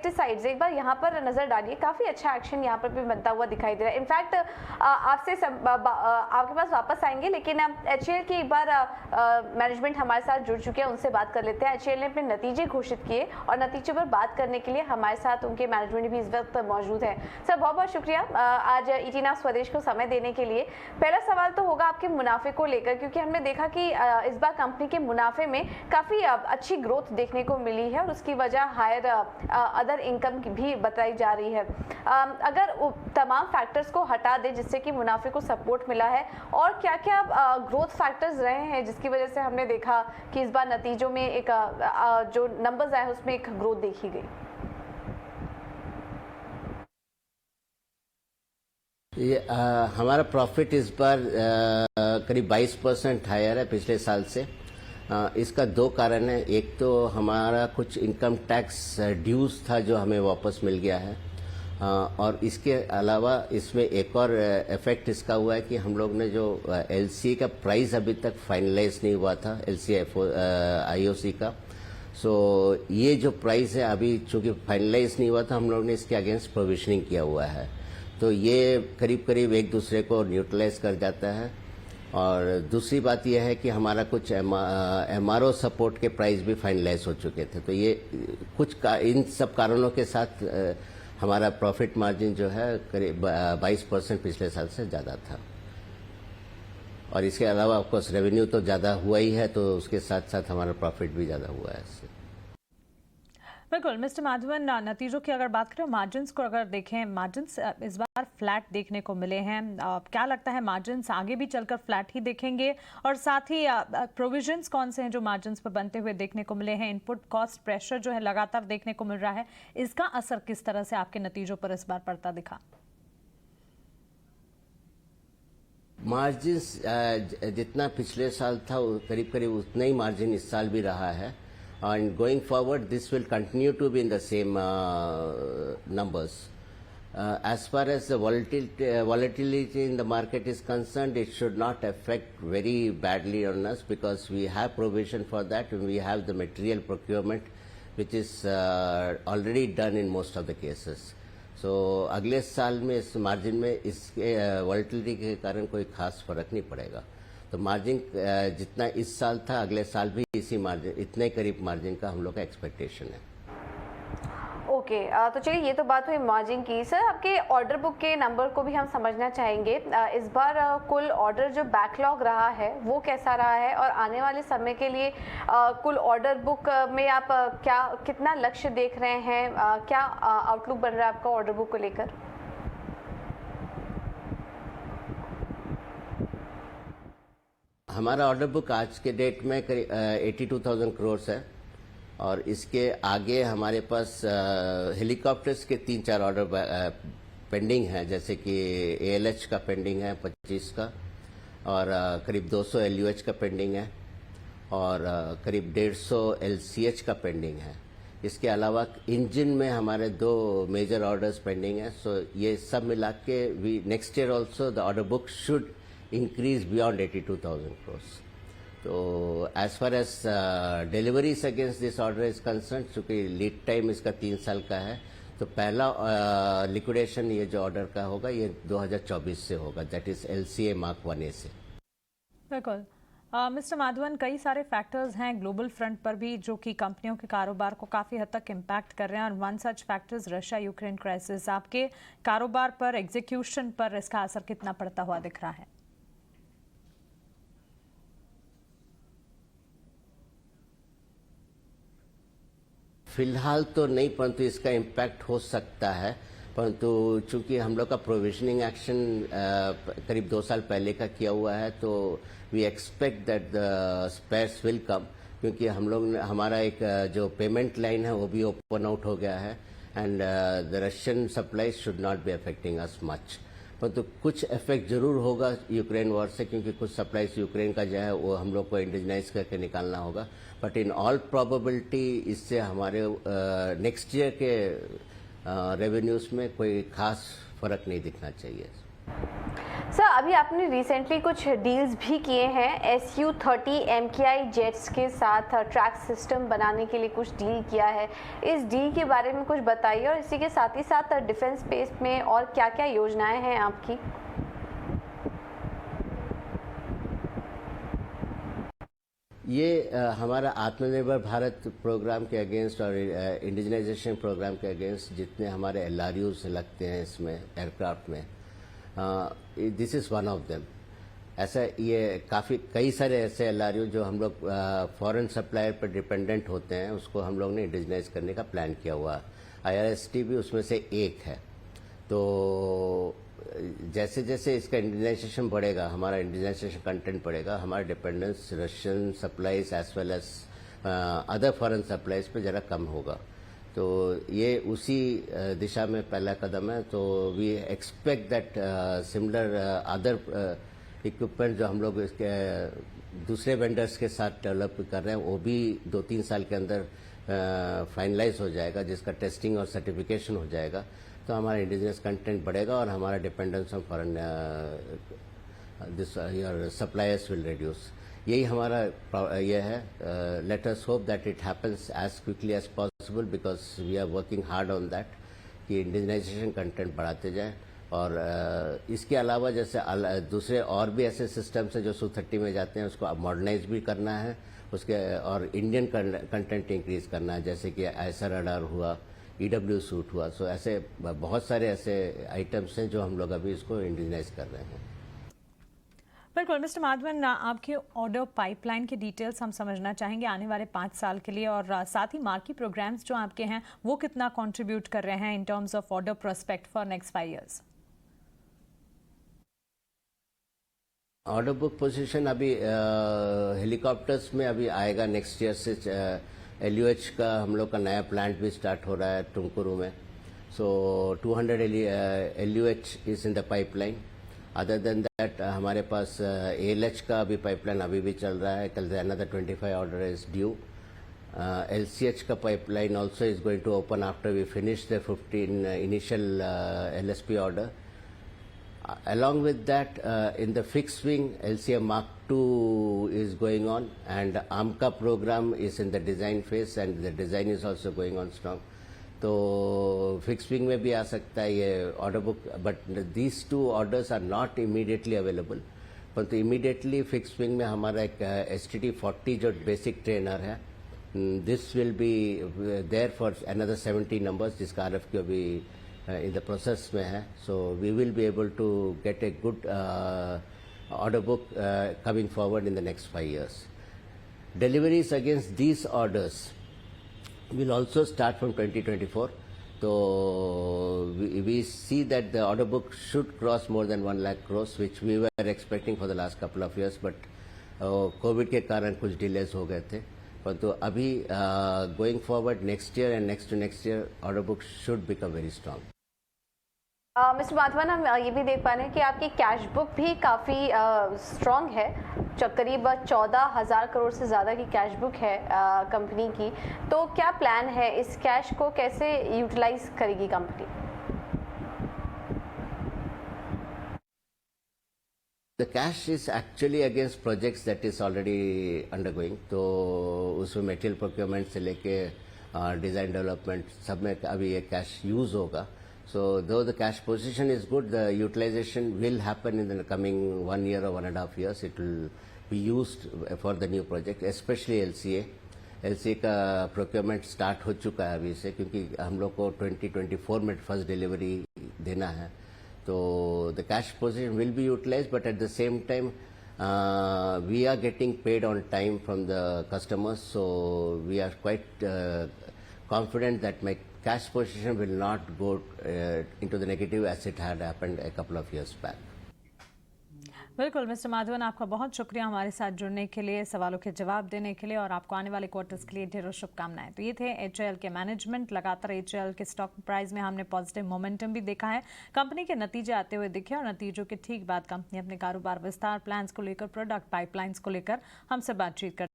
Insecticides, एक बार यहाँ पर नजर डालिए, काफी अच्छा एक्शन यहाँ पर भी बनता हुआ दिखाई दे रहा है। इनफैक्ट आपसे आपके पास वापस आएंगे, लेकिन HAL की एक बार मैनेजमेंट हमारे साथ जुड़ चुके हैं, उनसे बात कर लेते हैं। HAL ने अपने नतीजे घोषित किए और नतीजे पर बात करने के लिए हमारे साथ उनके मैनेजमेंट भी इस वक्त मौजूद है। सर बहुत बहुत शुक्रिया आज ET Now स्वदेश को समय देने के लिए। पहला सवाल तो होगा आपके मुनाफे को लेकर, क्योंकि हमने देखा कि इस बार कंपनी के मुनाफे में काफी अच्छी ग्रोथ देखने को मिली है और उसकी वजह हायर अदर इनकम भी बताई जा रही है। अगर तमाम फैक्टर्स को हटा दे जिससे कि मुनाफे को सपोर्ट मिला है, और क्या क्या ग्रोथ फैक्टर्स रहे हैं जिसकी वजह से हमने देखा कि इस बार नतीजों में एक जो नंबर्स आए उसमें एक ग्रोथ देखी गई? ये हमारा प्रॉफिट इस बार करीब 22% हायर है पिछले साल से। इसका दो कारण है। एक तो हमारा कुछ इनकम टैक्स ड्यूज था जो हमें वापस मिल गया है, और इसके अलावा इसमें एक और इफेक्ट इसका हुआ है कि हम लोग ने जो LCA का प्राइस अभी तक फाइनलाइज नहीं हुआ था, LCA IOC का, सो ये जो प्राइस है अभी चूंकि फाइनलाइज नहीं हुआ था, हम लोग ने इसके अगेंस्ट प्रोविजनिंग किया हुआ है, तो ये करीब करीब एक दूसरे को न्यूट्रलाइज कर जाता है। और दूसरी बात यह है कि हमारा कुछ MRO सपोर्ट के प्राइस भी फाइनलाइज हो चुके थे, तो ये इन सब कारणों के साथ हमारा प्रॉफिट मार्जिन जो है करीब 22% पिछले साल से ज़्यादा था। और इसके अलावा ऑफकोर्स रेवेन्यू तो ज़्यादा हुआ ही है, तो उसके साथ साथ हमारा प्रॉफिट भी ज़्यादा हुआ है इससे। बिल्कुल मिस्टर माधवन, नतीजों की अगर बात करें, मार्जिन्स को अगर देखें, मार्जिन्स इस बार फ्लैट देखने को मिले हैं। क्या लगता है मार्जिन्स आगे भी चलकर फ्लैट ही देखेंगे? और साथ ही प्रोविजंस कौन से हैं जो मार्जिन्स पर बनते हुए देखने को मिले हैं? इनपुट कॉस्ट प्रेशर जो है लगातार देखने को मिल रहा है, इसका असर किस तरह से आपके नतीजों पर इस बार पड़ता दिखा? मार्जिन्स जितना पिछले साल था करीब करीब उतना ही मार्जिन इस साल भी रहा है, and going forward this will continue to be in the same numbers. As far as the volatility in the market is concerned, it should not affect very badly on us because we have provision for that and we have the material procurement which is already done in most of the cases. So अगले साल में इस margin में इसके volatility के कारण कोई खास फर्क नहीं पड़ेगा। तो मार्जिन जितना इस साल था अगले साल भी इसी मार्जिन, इतने करीब मार्जिन का हम लोग का एक्सपेक्टेशन है। ओके, तो चलिए ये तो बात हुई मार्जिन की। सर आपके ऑर्डर बुक के नंबर को भी हम समझना चाहेंगे। इस बार कुल ऑर्डर जो बैकलॉग रहा है वो कैसा रहा है, और आने वाले समय के लिए कुल ऑर्डर बुक में आप कितना लक्ष्य देख रहे हैं, क्या आउटलुक बन रहा है आपका ऑर्डर बुक को लेकर? हमारा ऑर्डर बुक आज के डेट में करीब 82,000 करोड़ है, और इसके आगे हमारे पास हेलीकॉप्टर्स के 3-4 ऑर्डर पेंडिंग हैं, जैसे कि ALH का पेंडिंग है 25 का, और करीब 200 LUH का पेंडिंग है, और करीब 150 LCH का पेंडिंग है। इसके अलावा इंजन में हमारे 2 मेजर ऑर्डर्स पेंडिंग हैं। सो ये सब मिला के next year also the order book should increase beyond 82,000 crores. So as far as deliveries against this order is concerned, चूँकि लीड टाइम इसका 3 साल का है, तो पहला लिक्विडेशन ये जो ऑर्डर का होगा ये 2024 से होगा, that is LCA Mark 1A से। बिल्कुल मिस्टर माधवन, कई सारे फैक्टर्स हैं ग्लोबल फ्रंट पर भी जो कि कंपनियों के कारोबार को काफ़ी हद तक इम्पैक्ट कर रहे हैं, और one such factors Russia Ukraine crisis. आपके कारोबार पर, एग्जीक्यूशन पर इसका असर कितना पड़ता हुआ दिख रहा है? फिलहाल तो नहीं, परंतु इसका इम्पैक्ट हो सकता है, परंतु चूंकि हम लोग का प्रोविजनिंग एक्शन करीब 2 साल पहले का किया हुआ है, तो we expect that the spares will come, क्योंकि हम लोग हमारा एक जो पेमेंट लाइन है वो भी ओपन आउट हो गया है, and the Russian supplies should not be affecting us much. परंतु कुछ इफेक्ट जरूर होगा यूक्रेन वॉर से, क्योंकि कुछ सप्लाईज यूक्रेन का जो है वो हम लोग को इंडिजनाइज करके निकालना होगा, बट इन ऑल प्रोबेबिलिटी इससे हमारे नेक्स्ट ईयर के रेवेन्यूज में कोई खास फर्क नहीं दिखना चाहिए। सर अभी आपने रिसेंटली कुछ डील्स भी किए हैं Su-30 MKI जेट्स के साथ ट्रैक सिस्टम बनाने के लिए कुछ डील किया है। इस डील के बारे में कुछ बताइए और इसी के साथ ही साथ डिफेंस स्पेस में और क्या-क्या योजनाएं हैं आपकी? ये हमारा आत्मनिर्भर भारत प्रोग्राम के अगेंस्ट और इंडिजिनाइजेशन प्रोग्राम के अगेंस्ट जितने हमारे LRUs लगते हैं इसमें एयरक्राफ्ट में, this is one of them. ऐसा ये कई सारे ऐसे LRU जो हम लोग फॉरेन सप्लायर पर डिपेंडेंट होते हैं, उसको हम लोग ने इंडिजिनाइज करने का प्लान किया हुआ। IRST भी उसमें से एक है। तो जैसे जैसे इसका इंडिजिनाइजेशन बढ़ेगा, हमारा इंडिजिनाइजेशन कंटेंट बढ़ेगा, हमारा dependence Russian supplies as well as other foreign supplies पे ज़रा कम होगा। तो ये उसी दिशा में पहला कदम है। तो we expect that similar other equipment जो हम लोग इसके दूसरे वेंडर्स के साथ डेवलप कर रहे हैं, वो भी 2-3 साल के अंदर फाइनलाइज हो जाएगा, जिसका टेस्टिंग और सर्टिफिकेशन हो जाएगा। तो हमारा इंडिजिनस कंटेंट बढ़ेगा और हमारा dependence on foreign suppliers will reduce. यही हमारा ये है। Let us hope that it happens as quickly as possible, because we are working hard on that कि इंडिजिनाइजेशन कंटेंट बढ़ाते जाएं। और इसके अलावा जैसे दूसरे और भी ऐसे सिस्टम्स हैं जो Su-30 में जाते हैं, उसको अब मॉडर्नाइज भी करना है उसके, और इंडियन कंटेंट इंक्रीज करना है, जैसे कि ऐसा रडार हुआ, EW सूट हुआ। सो ऐसे बहुत सारे ऐसे आइटम्स हैं जो हम लोग अभी इसको इंडिजिनाइज कर रहे हैं। बिल्कुल मिस्टर माधवन, आपके ऑर्डर पाइपलाइन की डिटेल्स हम समझना चाहेंगे आने वाले 5 साल के लिए, और साथ ही मार्की प्रोग्राम्स जो आपके हैं वो कितना कंट्रीब्यूट कर रहे हैं in terms of order prospect for next 5 years. Order book position अभी हेलीकॉप्टर्स में अभी आएगा नेक्स्ट ईयर से। LUH का हम लोग का नया प्लांट भी स्टार्ट हो रहा है टुमकुरू में। सो 200 LUH is in the pipeline. Other than that हमारे पास ALH का अभी पाइपलाइन अभी भी चल रहा है। कल another 25 order is due. LCH का pipeline also is going to open after we finish the 15 initial LSP order. Along with that, in the fixed wing, LCM Mark II is going on, and AMCA program is in the design phase, and the design is also going on strong. तो fix wing में भी आ सकता है ये order book, but these 2 orders are not immediately available. परंतु immediately fix wing में हमारा एक STD-40 जो बेसिक ट्रेनर है, this will be there for another 70 numbers, जिसका RFQ अभी इन द प्रोसेस में है। So we will be able to get a good order book coming forward in the next 5 years. Deliveries against these orders will also start from 2024. So we see that the order book should cross more than 1 lakh crores, which we were expecting for the last couple of years, but COVID के कारण कुछ delays हो गए थे। परंतु अभी going forward next year and next to next year, order book should become very strong. Mister Madhavan, हम ये भी देख पा रहे हैं कि आपकी कैश बुक भी काफ़ी स्ट्रॉन्ग है। करीब 14,000 करोड़ से ज़्यादा की कैश बुक है कंपनी की। तो क्या प्लान है, इस कैश को कैसे यूटिलाइज करेगी company? The cash is actually against projects that is already undergoing. तो उसमें मटेरियल प्रोक्योरमेंट से लेके डिज़ाइन डेवलपमेंट सब में अभी ये कैश यूज़ होगा। So though the cash position is good, the utilization will happen in the coming 1 year or 1.5 years. It will be used for the new project, especially LCA. LCA का procurement start हो चुका है अभी से, क्योंकि हम लोग को 2024 में फर्स्ट डिलीवरी देना है। तो the cash position will be utilized, but at the same time we are getting paid on time from the customers. So we are quite confident that my cash position will not go into the negative as it had happened a couple of years back. बिल्कुल mister Madhavan, आपका बहुत शुक्रिया हमारे साथ जुड़ने के लिए, सवालों के जवाब देने के लिए, और आपको आने वाले क्वार्टर्स के लिए ढेरों शुभकामनाएं। तो ये थे HAL के मैनेजमेंट। लगातार HAL के स्टॉक प्राइस में हमने पॉजिटिव मोमेंटम भी देखा है। कंपनी के नतीजे आते हुए दिखे, और नतीजों के ठीक बाद कंपनी अपने कारोबार विस्तार प्लान्स को लेकर, प्रोडक्ट पाइपलाइंस को लेकर हमसे बातचीत कर